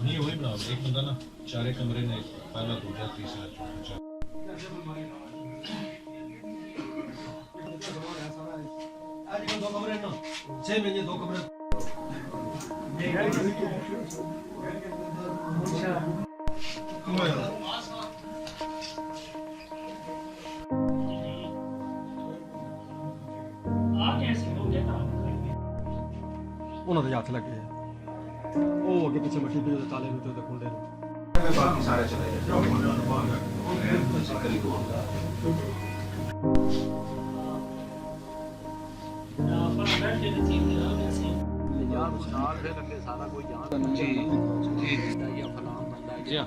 नहीं वही बनाओ एक बंदा ना चारे कमरे ने पहला दूसरा तीसरा चौथा आजकल दो कमरे ना 6 महीने दो कमरे ਉਹਨਾਂ ਦੇ ਹੱਥ ਲੱਗੇ ਆ ਉਹ ਅੱਗੇ ਪਿੱਛੇ ਮੱਠੀ ਤੇ ਤਾਲੇ ਨੂੰ ਤੇ ਖੁੰਡੇ ਨੂੰ बाकी सारे चले गए जी जी